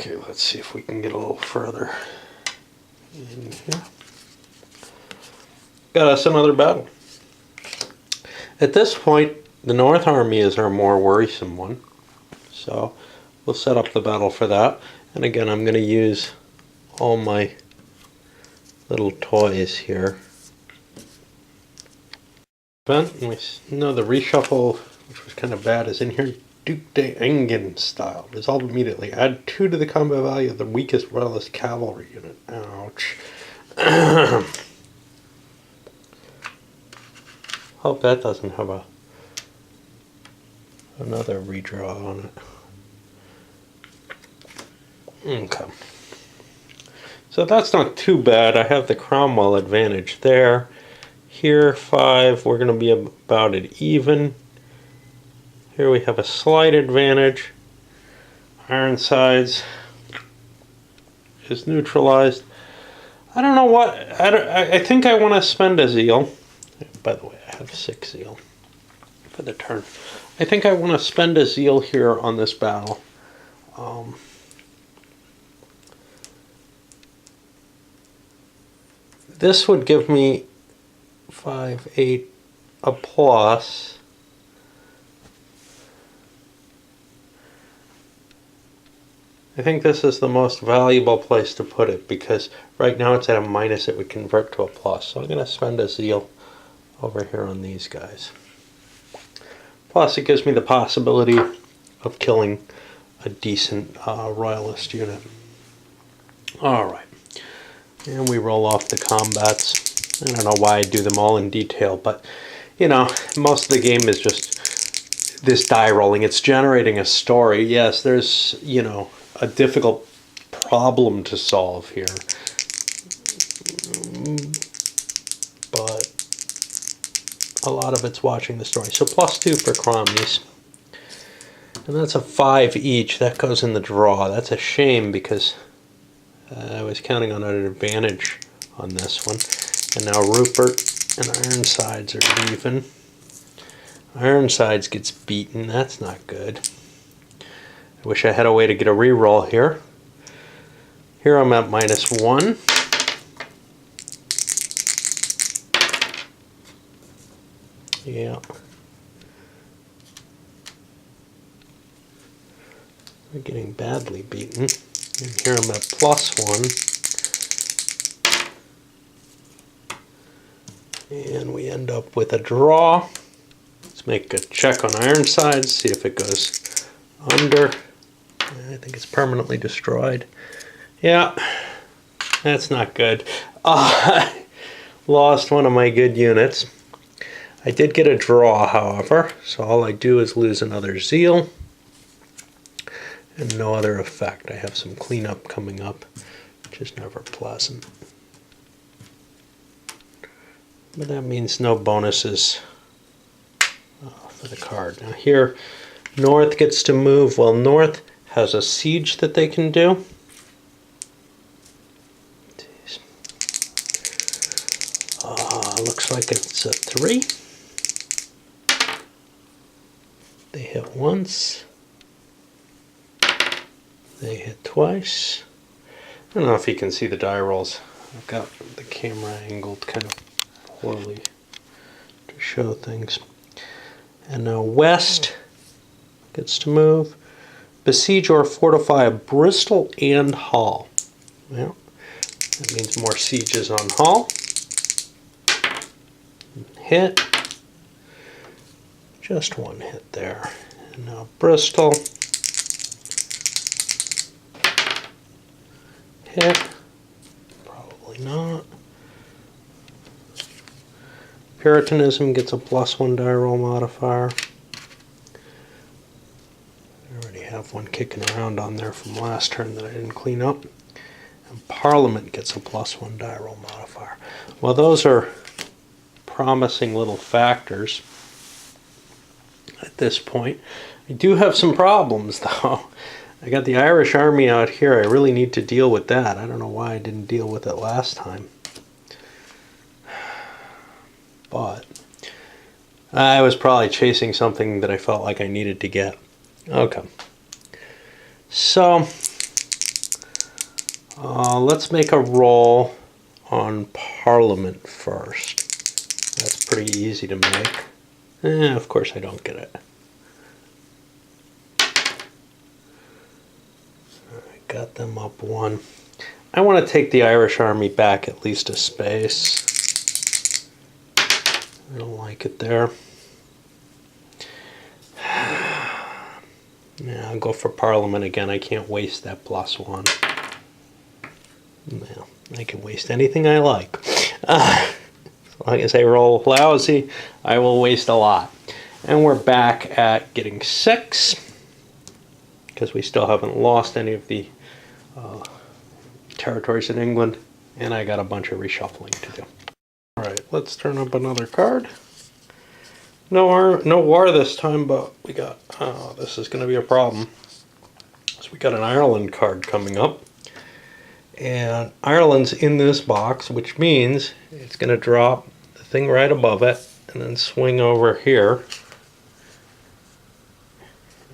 Okay, let's see if we can get a little further in here. Got us another battle. At this point, the North Army is our more worrisome one. So we'll set up the battle for that. And again, I'm going to use all my little toys here. And we know the reshuffle, which was kind of bad, is in here. Duke de Enghien style. Resolve immediately. Add 2 to the combat value of the weakest royalist cavalry unit. Ouch. Hope that doesn't have another redraw on it. Okay. So that's not too bad. I have the Cromwell advantage there. Here, 5. We're going to be about at even. Here we have a slight advantage. Ironsides is neutralized. I don't know what. I think I want to spend a zeal. By the way, I have 6 zeal for the turn. I think I want to spend a zeal here on this battle. This would give me 5, 8 a plus. I think this is the most valuable place to put it because right now it's at a minus, it would convert to a plus. So I'm going to spend a zeal over here on these guys. Plus it gives me the possibility of killing a decent royalist unit. Alright, and we roll off the combats. I don't know why I do them all in detail, but you know, most of the game is just this die rolling. It's generating a story. Yes, there's, you know, a difficult problem to solve here, but a lot of it's watching the story. So +2 for crommies, and that's a 5 each. That goes in the draw. That's a shame because I was counting on an advantage on this one. And now Rupert and Ironsides are even. Ironsides gets beaten. That's not good. I wish I had a way to get a reroll here. Here I'm at -1. Yeah. We're getting badly beaten. And here I'm at +1. And we end up with a draw. Let's make a check on Ironsides, see if it goes under. I think it's permanently destroyed. Yeah, that's not good. Lost one of my good units. I did get a draw, however, so all I do is lose another zeal and no other effect. I have some cleanup coming up, which is never pleasant. But that means no bonuses for the card. Now here, North gets to move. Well, North has a siege that they can do. Looks like it's a 3. They hit once. They hit twice. I don't know if you can see the die rolls. I've got the camera angled kind of poorly to show things. And now West gets to move. Besiege or fortify Bristol and Hull. Well, that means more sieges on Hull. Hit. Just one hit there. And now Bristol. Hit. Probably not. Puritanism gets a +1 die roll modifier. I already have one kicking around on there from last turn that I didn't clean up. And Parliament gets a +1 die roll modifier. Well, those are promising little factors at this point. I do have some problems though. I got the Irish army out here. I really need to deal with that. I don't know why I didn't deal with it last time. But I was probably chasing something that I felt like I needed to get. Okay. So Let's make a roll on Parliament first. That's pretty easy to make. Of course I don't get it. I got them up one. I want to take the Irish Army back at least a space. I don't like it there. Yeah, I'll go for Parliament again. I can't waste that +1. Well, I can waste anything I like. As long as I roll lousy, I will waste a lot. And we're back at getting 6, because we still haven't lost any of the territories in England, and I got a bunch of reshuffling to do. Alright, let's turn up another card. No war this time, but we got, this is going to be a problem. So we got an Ireland card coming up. And Ireland's in this box, which means it's going to drop the thing right above it and then swing over here.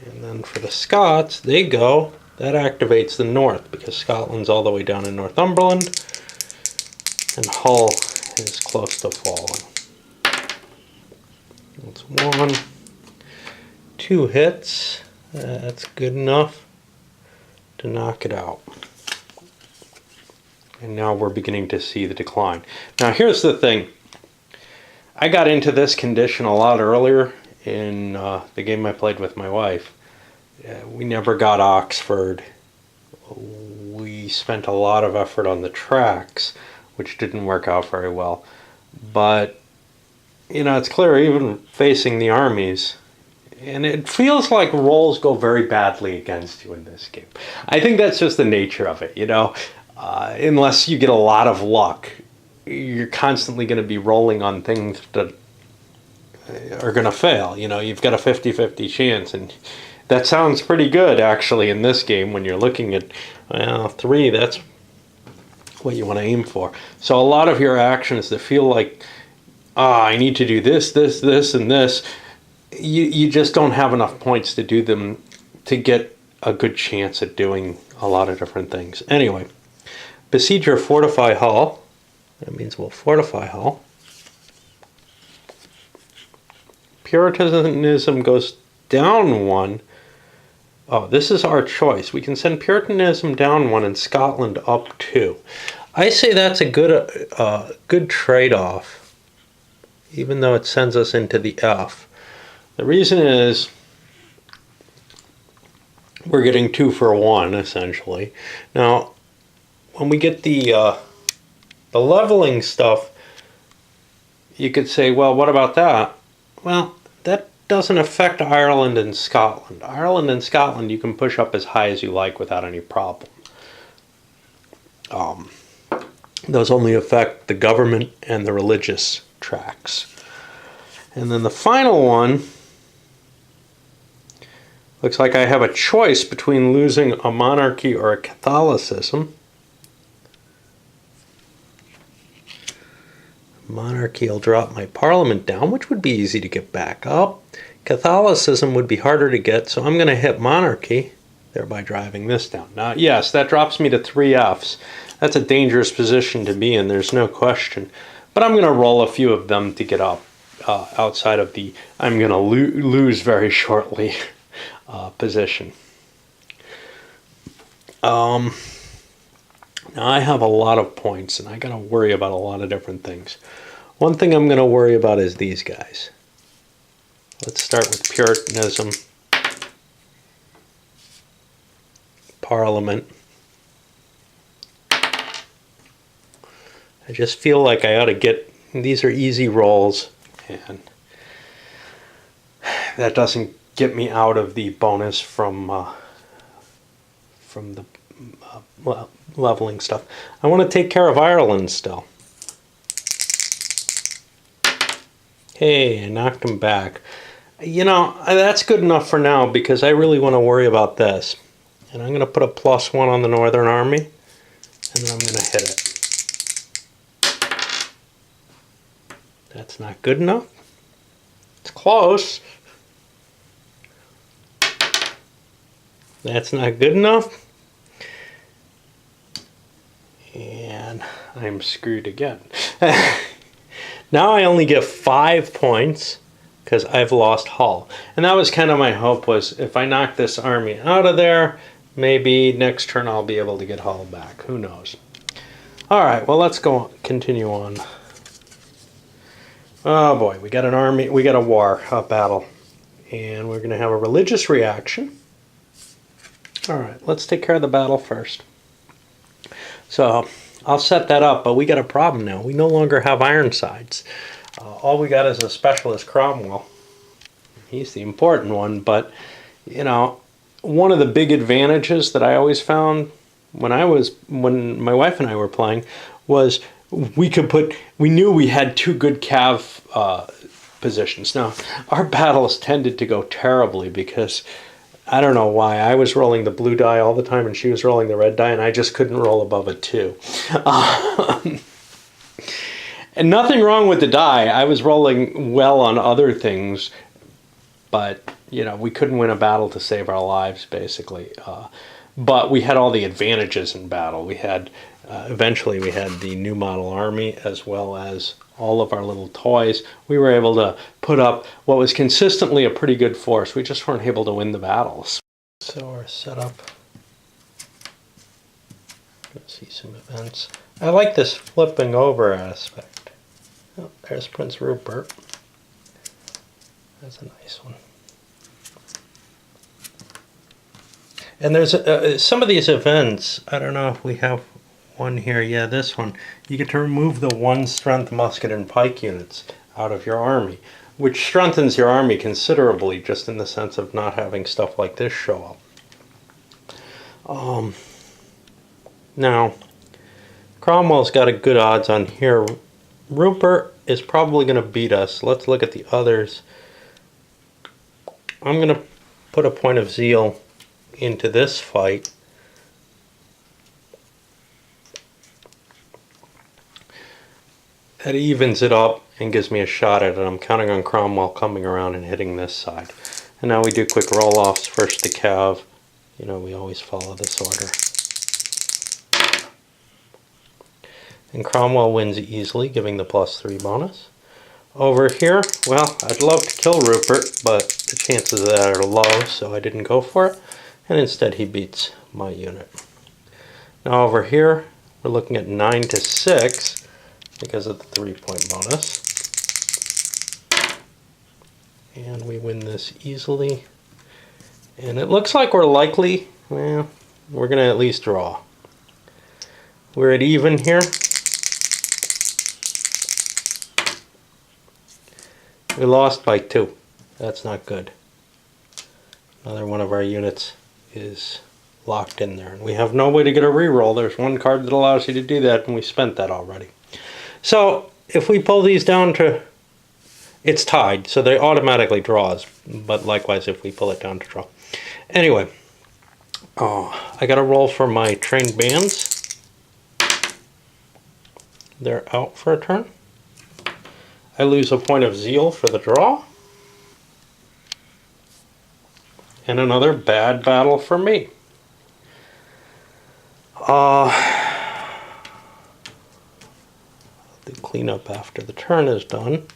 And then for the Scots, they go, that activates the north because Scotland's all the way down in Northumberland and Hull is close to falling. That's 1, 2 hits. That's good enough to knock it out. And now we're beginning to see the decline. Now here's the thing. I got into this condition a lot earlier in the game I played with my wife. We never got Oxford. We spent a lot of effort on the tracks, which didn't work out very well. But, you know, it's clear even facing the armies, and it feels like rolls go very badly against you in this game. I think that's just the nature of it, you know. Unless you get a lot of luck, you're constantly going to be rolling on things that are going to fail. You know, you've got a 50-50 chance, and that sounds pretty good actually in this game when you're looking at, well, 3, that's what you want to aim for. So a lot of your actions that feel like, I need to do this, this, this, and this, you just don't have enough points to do them to get a good chance at doing a lot of different things. Anyway, besiege or fortify Hull. That means we'll fortify Hull. Puritanism goes down 1. Oh, this is our choice. We can send Puritanism down 1 and Scotland up 2. I say that's a good trade-off, even though it sends us into the F. The reason is we're getting 2 for 1, essentially. Now, when we get the leveling stuff, you could say, well, what about that? Well, that doesn't affect Ireland and Scotland. Ireland and Scotland you can push up as high as you like without any problem. Those only affect the government and the religious tracts. And then the final one, looks like I have a choice between losing a monarchy or a Catholicism. Monarchy will drop my parliament down, which would be easy to get back up. Catholicism would be harder to get, so I'm going to hit monarchy, thereby driving this down. Now, yes, that drops me to 3 Fs. That's a dangerous position to be in, there's no question. But I'm going to roll a few of them to get up outside of the I'm going to lose very shortly position. Now I have a lot of points and I got to worry about a lot of different things. One thing I'm going to worry about is these guys. Let's start with Puritanism, Parliament. I just feel like I ought to get, these are easy rolls, and that doesn't get me out of the bonus from the leveling stuff. I want to take care of Ireland still. Hey, I knocked him back. You know, that's good enough for now because I really want to worry about this. And I'm going to put a +1 on the Northern Army, and then I'm going to hit it. That's not good enough. It's close. That's not good enough. and I'm screwed again. Now I only get 5 points because I've lost Hull. And that was kind of my hope, was if I knock this army out of there, maybe next turn I'll be able to get Hull back. Who knows? All right, well, let's continue on. Oh boy, we got an army, we got a battle. And we're going to have a religious reaction. All right, let's take care of the battle first. So I'll set that up, but we got a problem now. We no longer have Ironsides. All we got is a specialist Cromwell. He's the important one, but you know, one of the big advantages that I always found when my wife and I were playing was we knew we had 2 good cav positions. Now, our battles tended to go terribly because I don't know why. I was rolling the blue die all the time and she was rolling the red die, and I just couldn't roll above a 2. And nothing wrong with the die. I was rolling well on other things, but you know, we couldn't win a battle to save our lives, basically. But we had all the advantages in battle. We had eventually we had the new model army as well as all of our little toys. We were able to put up what was consistently a pretty good force. We just weren't able to win the battles. So we're set up. Let's see some events. I like this flipping over aspect. Oh, there's Prince Rupert. That's a nice one. And there's some of these events, I don't know if we have one here. Yeah, this one. You get to remove the 1 strength musket and pike units out of your army, which strengthens your army considerably, just in the sense of not having stuff like this show up. Now, Cromwell's got a good odds on here. Rupert is probably going to beat us. Let's look at the others. I'm going to put a point of zeal into this fight. That evens it up and gives me a shot at it. I'm counting on Cromwell coming around and hitting this side. And now we do quick roll-offs. First the cav. You know, we always follow this order. And Cromwell wins easily, giving the +3 bonus. Over here, well, I'd love to kill Rupert, but the chances of that are low, so I didn't go for it. And instead he beats my unit. Now over here, we're looking at 9 to 6 because of the 3-point bonus. And we win this easily. And it looks like we're likely, well, we're going to at least draw. We're at even here. We lost by 2. That's not good. Another one of our units is locked in there. And we have no way to get a reroll. There's one card that allows you to do that, and we spent that already. So if we pull these down to, it's tied, so they automatically draws. But likewise, if we pull it down to draw. Anyway, I got to roll for my trained bands. They're out for a turn. I lose a point of zeal for the draw. And another bad battle for me. The cleanup after the turn is done.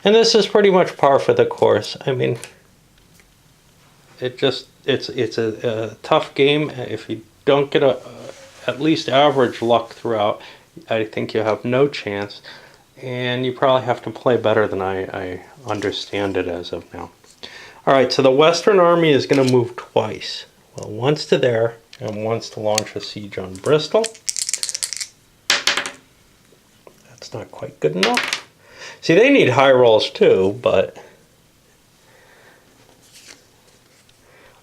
And this is pretty much par for the course. I mean, it's a tough game. If you don't get at least average luck throughout, I think you have no chance. And you probably have to play better than I understand it as of now. Alright, so the Western Army is going to move twice. Well, once to there, and once to launch a siege on Bristol. That's not quite good enough. See, they need high rolls too, but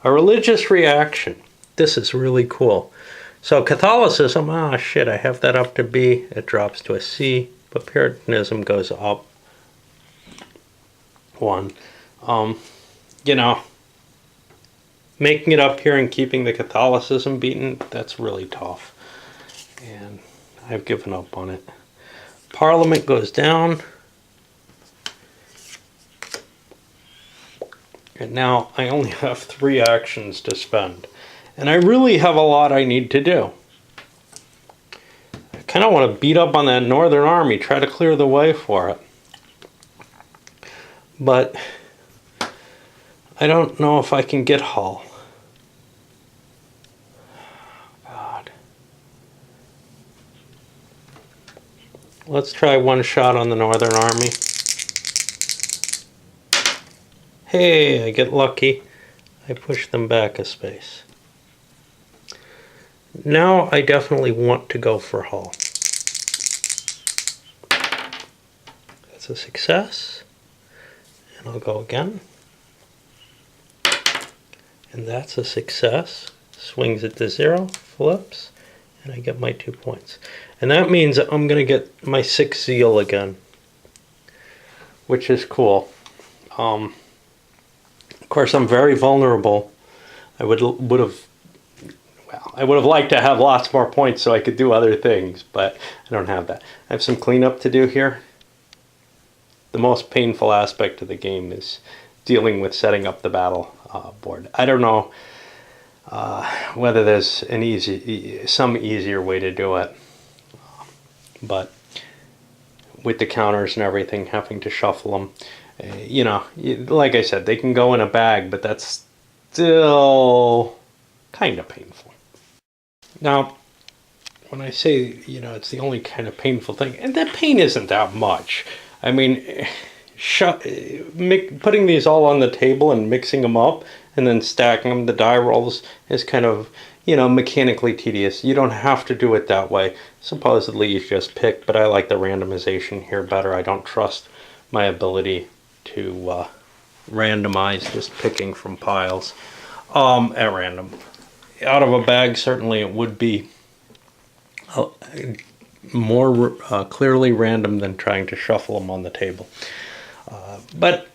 a religious reaction. This is really cool. So Catholicism, shit, I have that up to B. It drops to a C. But Puritanism goes up 1. You know, making it up here and keeping the Catholicism beaten, that's really tough. And I've given up on it. Parliament goes down. And now I only have 3 actions to spend. And I really have a lot I need to do. I kind of want to beat up on that Northern Army, try to clear the way for it. But I don't know if I can get Hull. God. Let's try one shot on the Northern Army. Hey, I get lucky. I push them back a space. Now I definitely want to go for Hull. That's a success. And I'll go again. And that's a success. Swings it to 0, flips, and I get my 2 points. And that means I'm going to get my 6 zeal again, which is cool. Of course, I'm very vulnerable. I would have liked to have lots more points so I could do other things, but I don't have that. I have some cleanup to do here. The most painful aspect of the game is dealing with setting up the battle board. I don't know whether there's some easier way to do it, but with the counters and everything, having to shuffle them, you know, like I said, they can go in a bag, but that's still kind of painful. Now, when I say, you know, it's the only kind of painful thing, and that pain isn't that much. I mean, putting these all on the table and mixing them up and then stacking them, the die rolls, is kind of, you know, mechanically tedious. You don't have to do it that way. Supposedly you just pick, but I like the randomization here better. I don't trust my ability to randomize just picking from piles at random. Out of a bag, certainly it would be more clearly random than trying to shuffle them on the table. But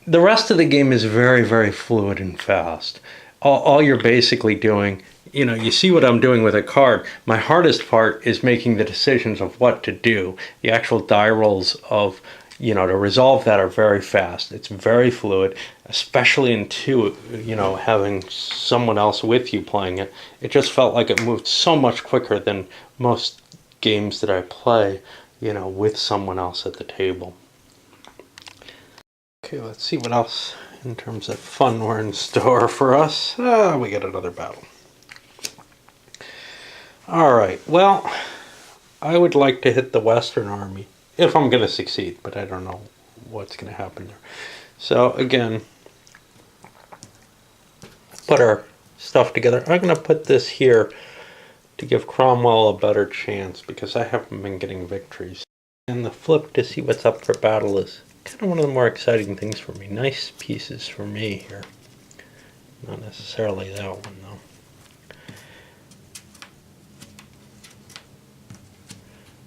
the rest of the game is very, very fluid and fast. All you're basically doing, you know, you see what I'm doing with a card. My hardest part is making the decisions of what to do. The actual die rolls of, you know, to resolve that are very fast. It's very fluid, especially into, you know, having someone else with you playing it. It just felt like it moved so much quicker than most games that I play, you know, with someone else at the table. Okay, let's see what else in terms of fun we're in store for us. We got another battle. Alright, well, I would like to hit the Western Army if I'm going to succeed, but I don't know what's going to happen there. So again, put our stuff together. I'm going to put this here to give Cromwell a better chance because I haven't been getting victories. And the flip to see what's up for battle is kind of one of the more exciting things for me. Nice pieces for me here. Not necessarily that one though.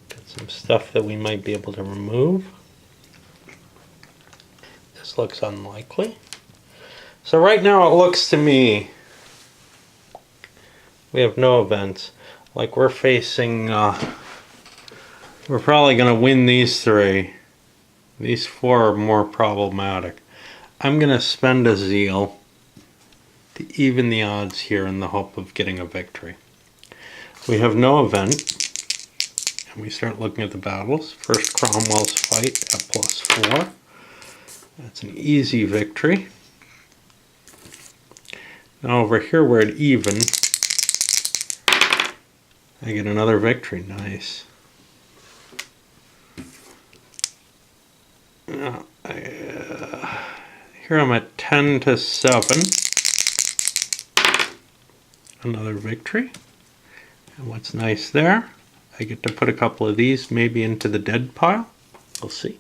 Got some stuff that we might be able to remove. This looks unlikely. So right now it looks to me we have no events. Like we're facing, we're probably going to win these 3. These 4 are more problematic. I'm going to spend a zeal to even the odds here in the hope of getting a victory. We have no event. And we start looking at the battles. First Cromwell's fight at +4. That's an easy victory. Now over here we're at even. I get another victory. Nice. Here I'm at 10-7. Another victory. And what's nice there, I get to put a couple of these maybe into the dead pile. We'll see.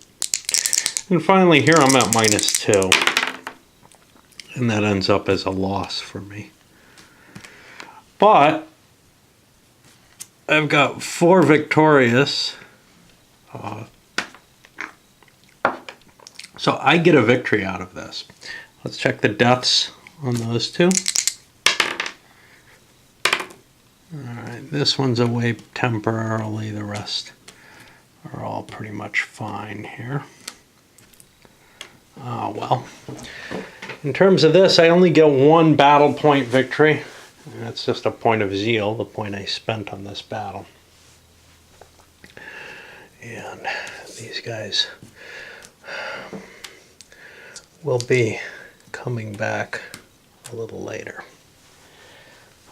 And finally here I'm at -2. And that ends up as a loss for me. But I've got 4 victorious. So I get a victory out of this. Let's check the deaths on those 2. Alright, this one's away temporarily. The rest are all pretty much fine here. Oh well. In terms of this, I only get one battle point victory. That's just a point of zeal, the point I spent on this battle. And these guys will be coming back a little later.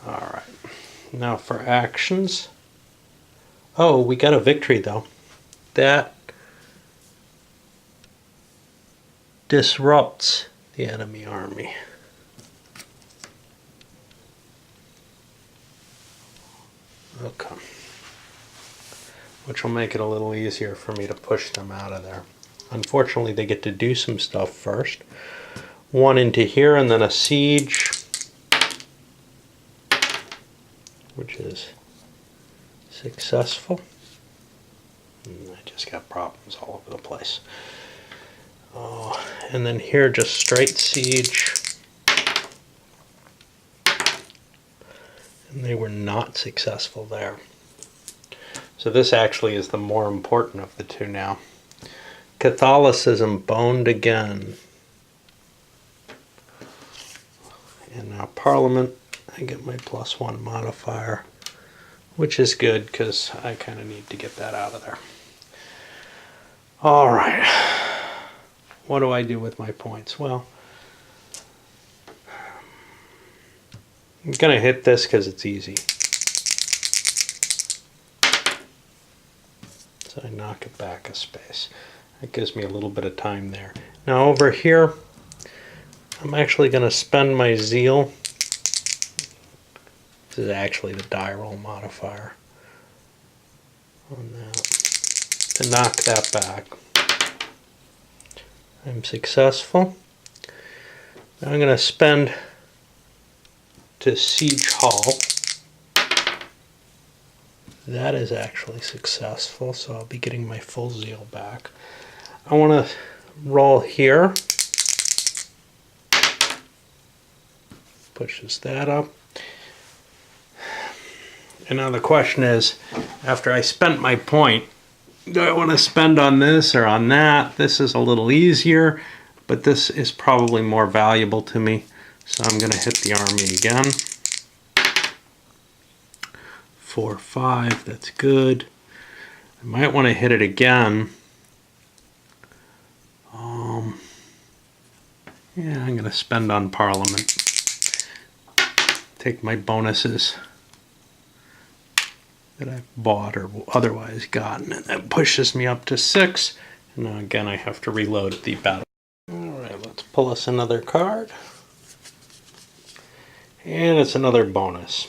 All right. Now for actions. Oh, we got a victory though. That disrupts the enemy army. Okay. Which will make it a little easier for me to push them out of there. Unfortunately, they get to do some stuff first. One into here and then a siege, which is successful. And I just got problems all over the place. Oh, and then here just straight siege. And they were not successful there. So this actually is the more important of the two now. Catholicism boned again. And now Parliament, I get my +1 modifier, which is good because I kind of need to get that out of there. All right. What do I do with my points? Well, I'm going to hit this because it's easy. So I knock it back a space. That gives me a little bit of time there. Now over here, I'm actually going to spend my zeal. This is actually the die roll modifier on that, to knock that back. I'm successful. Now I'm going to spend to siege Hall. That is actually successful, so I'll be getting my full zeal back. I want to roll here. Pushes that up. And now the question is, after I spent my point, do I want to spend on this or on that? This is a little easier, but this is probably more valuable to me. So I'm going to hit the army again. 4, 5, that's good. I might want to hit it again. Yeah, I'm going to spend on Parliament. Take my bonuses that I've bought or otherwise gotten, and that pushes me up to 6. And now again I have to reload the battle. Alright, let's pull us another card. And it's another bonus.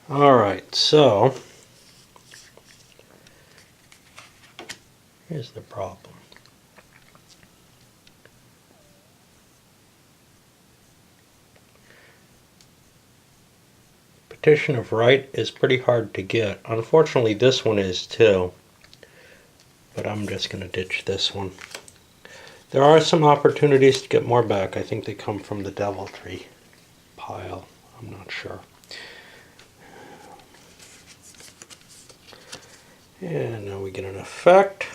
Alright, so here's the problem. Petition of Right is pretty hard to get. Unfortunately, this one is too. But I'm just going to ditch this one. There are some opportunities to get more back. I think they come from the Deviltry pile. I'm not sure. And now we get an effect.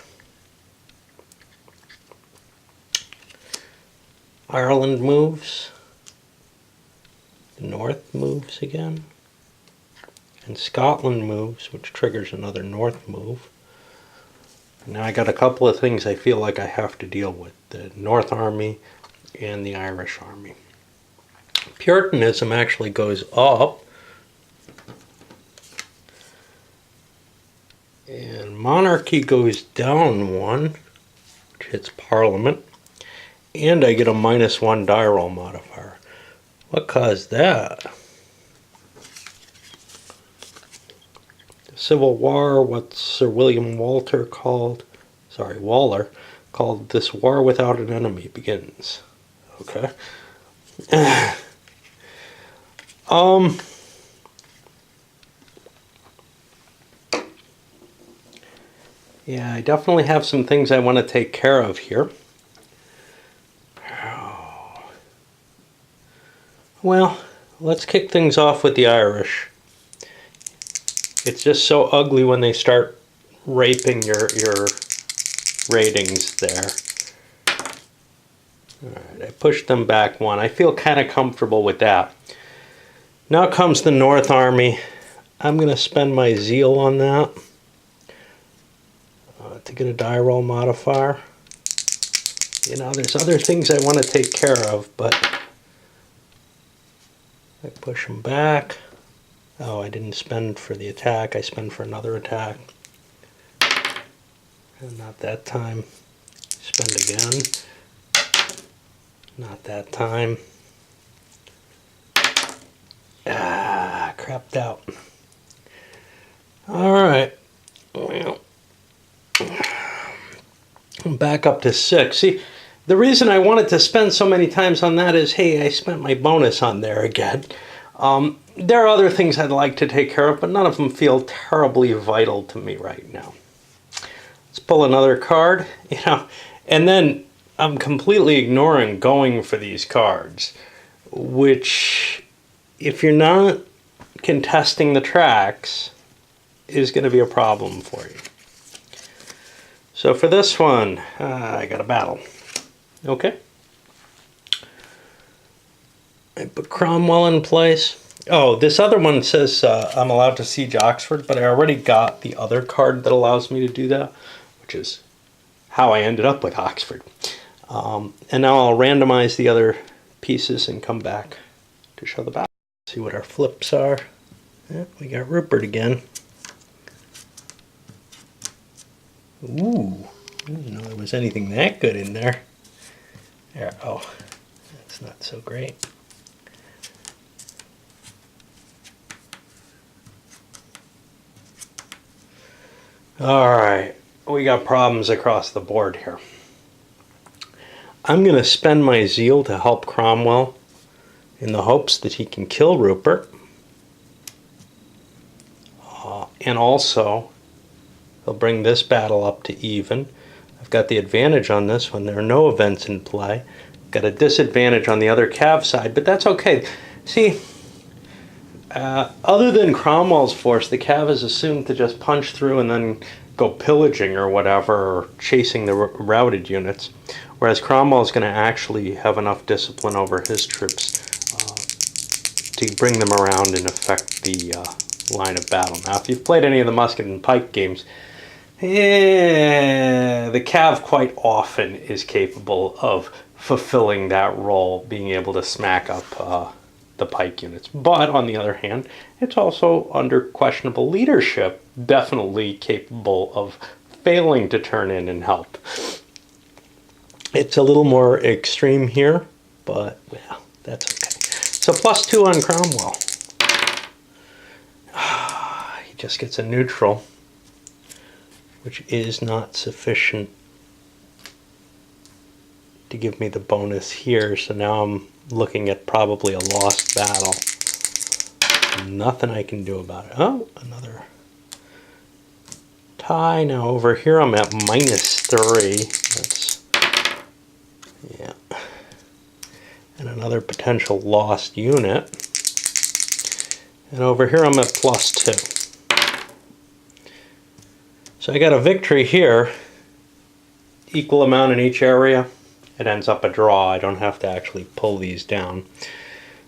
Ireland moves. The North moves again. And Scotland moves, which triggers another North move. Now I got a couple of things I feel like I have to deal with. The North Army and the Irish Army. Puritanism actually goes up. And monarchy goes down 1, which hits Parliament. And I get a -1 die roll modifier. What caused that? Civil War, what Sir William Waller called "This War Without an Enemy Begins." Okay. Yeah, I definitely have some things I want to take care of here. Well, let's kick things off with the Irish. It's just so ugly when they start raping your ratings there. All right, I pushed them back one. I feel kind of comfortable with that. Now comes the North Army. I'm going to spend my zeal on that to get a die roll modifier. You know, there's other things I want to take care of, but I push them back. Oh, I didn't spend for the attack. I spend for another attack. And not that time. Spend again. Not that time. Ah, crapped out. All right. Well, I'm back up to 6. See, the reason I wanted to spend so many times on that is, hey, I spent my bonus on there again. There are other things I'd like to take care of, but none of them feel terribly vital to me right now. Let's pull another card, you know, and then I'm completely ignoring going for these cards, which, if you're not contesting the tracks, is going to be a problem for you. So for this one, I got a battle. Okay. I put Cromwell in place. Oh, this other one says I'm allowed to siege Oxford, but I already got the other card that allows me to do that, which is how I ended up with Oxford. And now I'll randomize the other pieces and come back to show the battle. See what our flips are. Yeah, we got Rupert again. Ooh, I didn't know there was anything that good in there. There, oh, that's not so great. All right, we got problems across the board here. I'm going to spend my zeal to help Cromwell in the hopes that he can kill Rupert. And also, he'll bring this battle up to even. I've got the advantage on this one. There are no events in play. I've got a disadvantage on the other Cav side, but that's okay. See, other than Cromwell's force, the Cav is assumed to just punch through and then go pillaging or whatever, or chasing the routed units. Whereas Cromwell is going to actually have enough discipline over his troops to bring them around and affect the line of battle. Now, if you've played any of the musket and pike games, the Cav quite often is capable of fulfilling that role, being able to smack up the pike units. But on the other hand, it's also under questionable leadership, definitely capable of failing to turn in and help. It's a little more extreme here, but well, that's okay. So +2 on Cromwell. He just gets a neutral, which is not sufficient to give me the bonus here. So now I'm looking at probably a lost battle. Nothing I can do about it. Oh, another tie. Now over here I'm at -3. That's, yeah. And another potential lost unit. And over here I'm at +2. So I got a victory here, equal amount in each area. It ends up a draw. I don't have to actually pull these down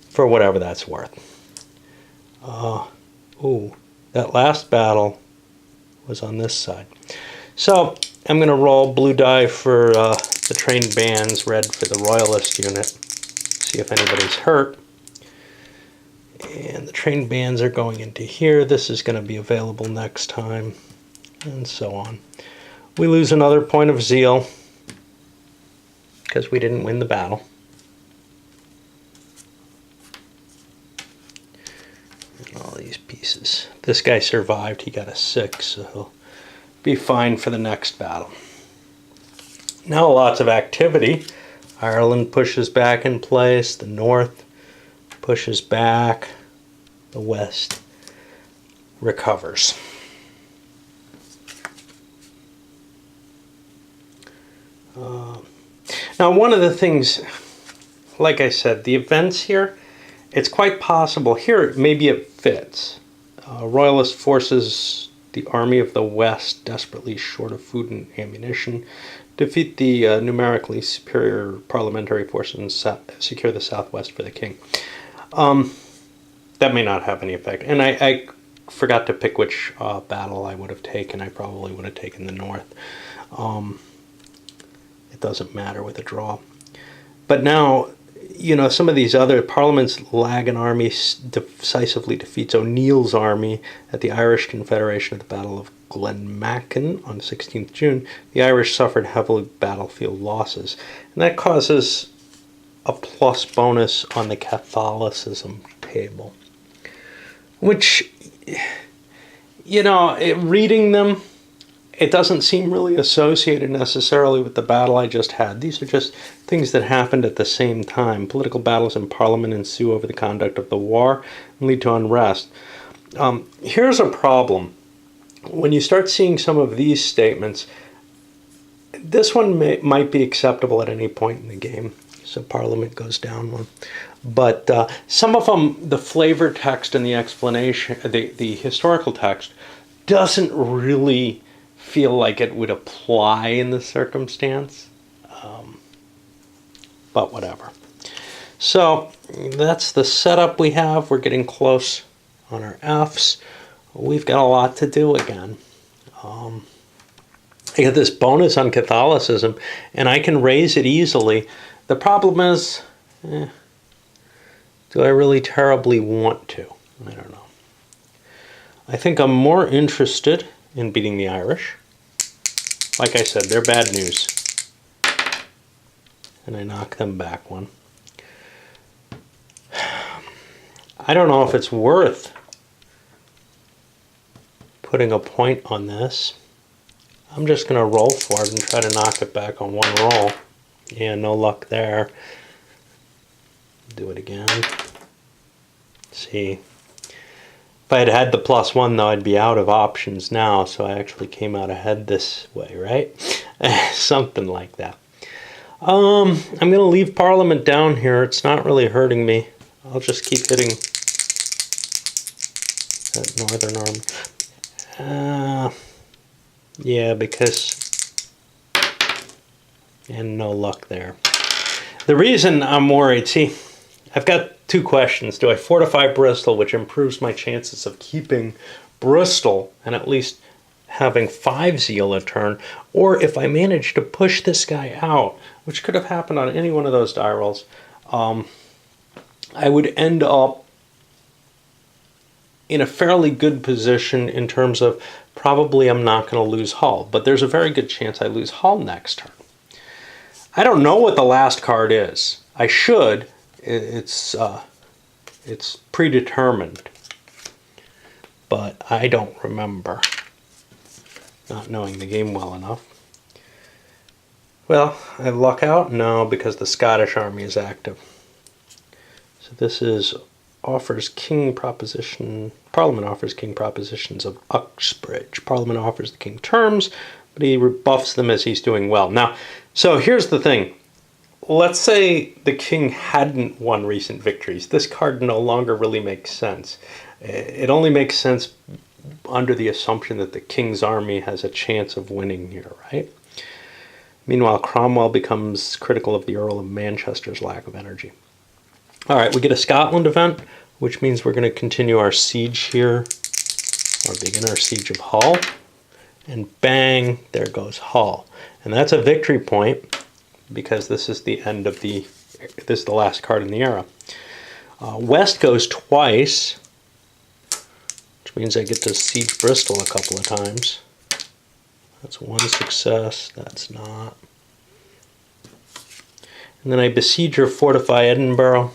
for whatever that's worth. Ooh, that last battle was on this side. So I'm going to roll blue die for the trained bands, red for the royalist unit, see if anybody's hurt. And the trained bands are going into here. This is going to be available next time, and so on. We lose another point of zeal because we didn't win the battle. And all these pieces. This guy survived. He got a 6, so he'll be fine for the next battle. Now lots of activity. Ireland pushes back in place. The North pushes back. The West recovers. Now, one of the things, like I said, the events here, it's quite possible. Here, maybe it fits. Royalist forces, the army of the West, desperately short of food and ammunition. Defeat the numerically superior parliamentary forces and secure the southwest for the king. That may not have any effect. And I forgot to pick which battle I would have taken. I probably would have taken the north. It doesn't matter with a draw. But now, you know, some of these other Parliament's Lagan army decisively defeats O'Neill's army at the Irish Confederation at the Battle of Glenmachan on 16th June. The Irish suffered heavy battlefield losses. And that causes a plus bonus on the Catholicism table. Which, you know, reading them, it doesn't seem really associated necessarily with the battle I just had. These are just things that happened at the same time. Political battles in Parliament ensue over the conduct of the war and lead to unrest. Here's a problem. When you start seeing some of these statements, this one might be acceptable at any point in the game. So Parliament goes down one. But some of them, the flavor text and the explanation, the historical text, doesn't really feel like it would apply in the circumstance. But whatever. So that's the setup we have. We're getting close on our Fs. We've got a lot to do again. I get this bonus on Catholicism, and I can raise it easily. The problem is, do I really terribly want to? I don't know. I think I'm more interested in beating the Irish. Like I said, they're bad news. And I knock them back one. I don't know if it's worth putting a point on this. I'm just going to roll for it and try to knock it back on one roll. Yeah, no luck there. Do it again. See. If I had had the +1, though, I'd be out of options now, so I actually came out ahead this way, right? Something like that. I'm going to leave Parliament down here. It's not really hurting me. I'll just keep hitting that northern arm. Yeah, because... And no luck there. The reason I'm worried, see, I've got two questions. Do I fortify Bristol, which improves my chances of keeping Bristol and at least having 5 zeal a turn? Or if I manage to push this guy out, which could have happened on any one of those die rolls, I would end up in a fairly good position in terms of probably I'm not going to lose Hull. But there's a very good chance I lose Hull next turn. I don't know what the last card is. I should. It's predetermined, but I don't remember, not knowing the game well enough. Well, I luck out? No, because the Scottish army is active. So this is offers king proposition. Parliament offers king propositions of Uxbridge. Parliament offers the king terms, but he rebuffs them as he's doing well. Now, so here's the thing. Let's say the king hadn't won recent victories. This card no longer really makes sense. It only makes sense under the assumption that the king's army has a chance of winning here, right? Meanwhile, Cromwell becomes critical of the Earl of Manchester's lack of energy. All right, we get a Scotland event, which means we're going to continue our siege here, or begin our siege of Hull. And bang, there goes Hull. And that's a victory point, because this is the end of this is the last card in the era. West goes twice, which means I get to siege Bristol a couple of times. That's one success, that's not. And then I besiege or fortify Edinburgh.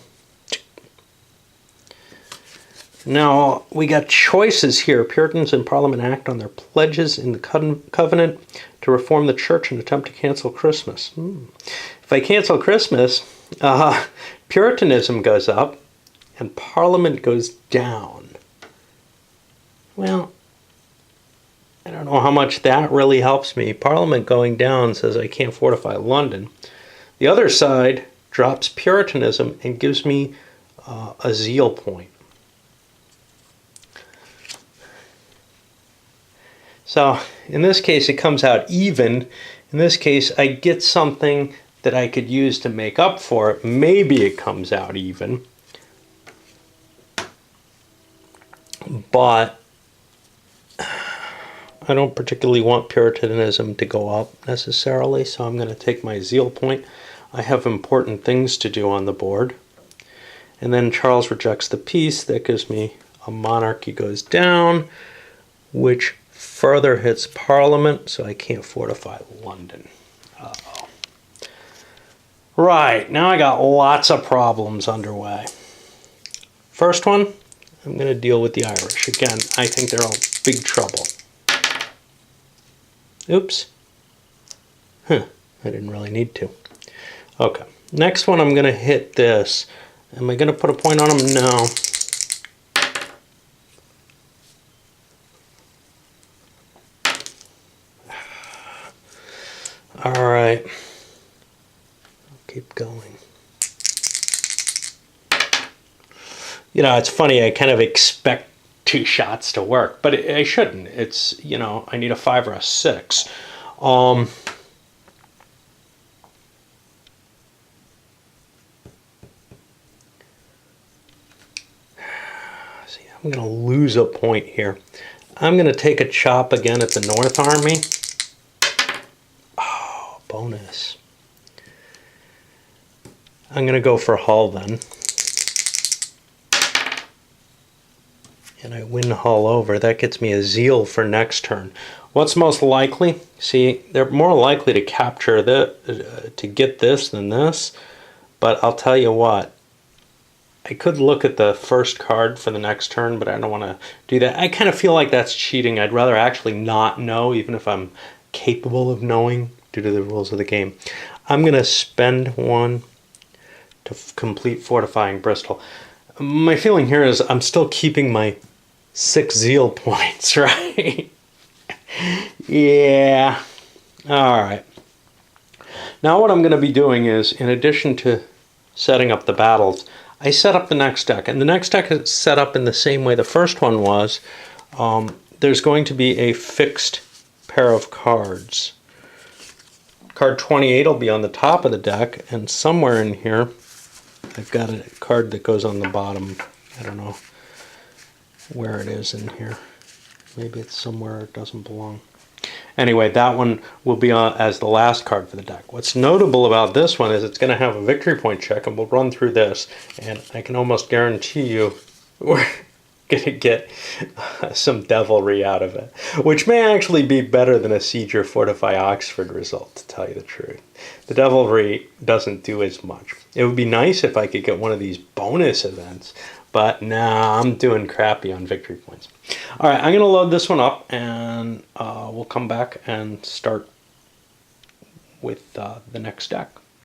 Now, we got choices here. Puritans in Parliament act on their pledges in the covenant to reform the church and attempt to cancel Christmas. If I cancel Christmas, Puritanism goes up and Parliament goes down. Well, I don't know how much that really helps me. Parliament going down says I can't fortify London. The other side drops Puritanism and gives me a zeal point. So in this case, it comes out even, In this case, I get something that I could use to make up for it. Maybe it comes out even. But I don't particularly want Puritanism to go up necessarily, so I'm going to take my zeal point. I have important things to do on the board. And then Charles rejects the peace. That gives me a monarchy goes down, which further hits Parliament, so I can't fortify London. Uh-oh. Right, now I got lots of problems underway. First one, I'm going to deal with the Irish. Again, I think they're all big trouble. Oops. I didn't really need to. Okay, next one I'm going to hit this. Am I going to put a point on them? No. All right. I'll keep going. You know, it's funny, I kind of expect 2 shots to work, but I shouldn't. It's, you know, I need a 5 or a 6. See, I'm going to lose a point here. I'm going to take a chop again at the North Army. Oh, bonus. I'm going to go for Hull then. And I win Hull over. That gets me a zeal for next turn. What's most likely? See, they're more likely to capture to get this than this. But I'll tell you what. I could look at the first card for the next turn, but I don't want to do that. I kind of feel like that's cheating. I'd rather actually not know, even if I'm capable of knowing due to the rules of the game. I'm going to spend 1 to complete fortifying Bristol. My feeling here is I'm still keeping my 6 zeal points, right? Yeah. All right. Now what I'm going to be doing is, in addition to setting up the battles, I set up the next deck. And the next deck is set up in the same way the first one was. There's going to be a fixed pair of cards. Card 28 will be on the top of the deck, and somewhere in here I've got a card that goes on the bottom. I don't know where it is in here. Maybe it's somewhere it doesn't belong. Anyway, that one will be as the last card for the deck. What's notable about this one is it's going to have a victory point check, and we'll run through this, and I can almost guarantee you we're going to get some devilry out of it, which may actually be better than a Siege or Fortify Oxford result, to tell you the truth. The devilry doesn't do as much. It would be nice if I could get one of these bonus events, but nah, I'm doing crappy on victory points. All right, I'm going to load this one up, and we'll come back and start with the next deck.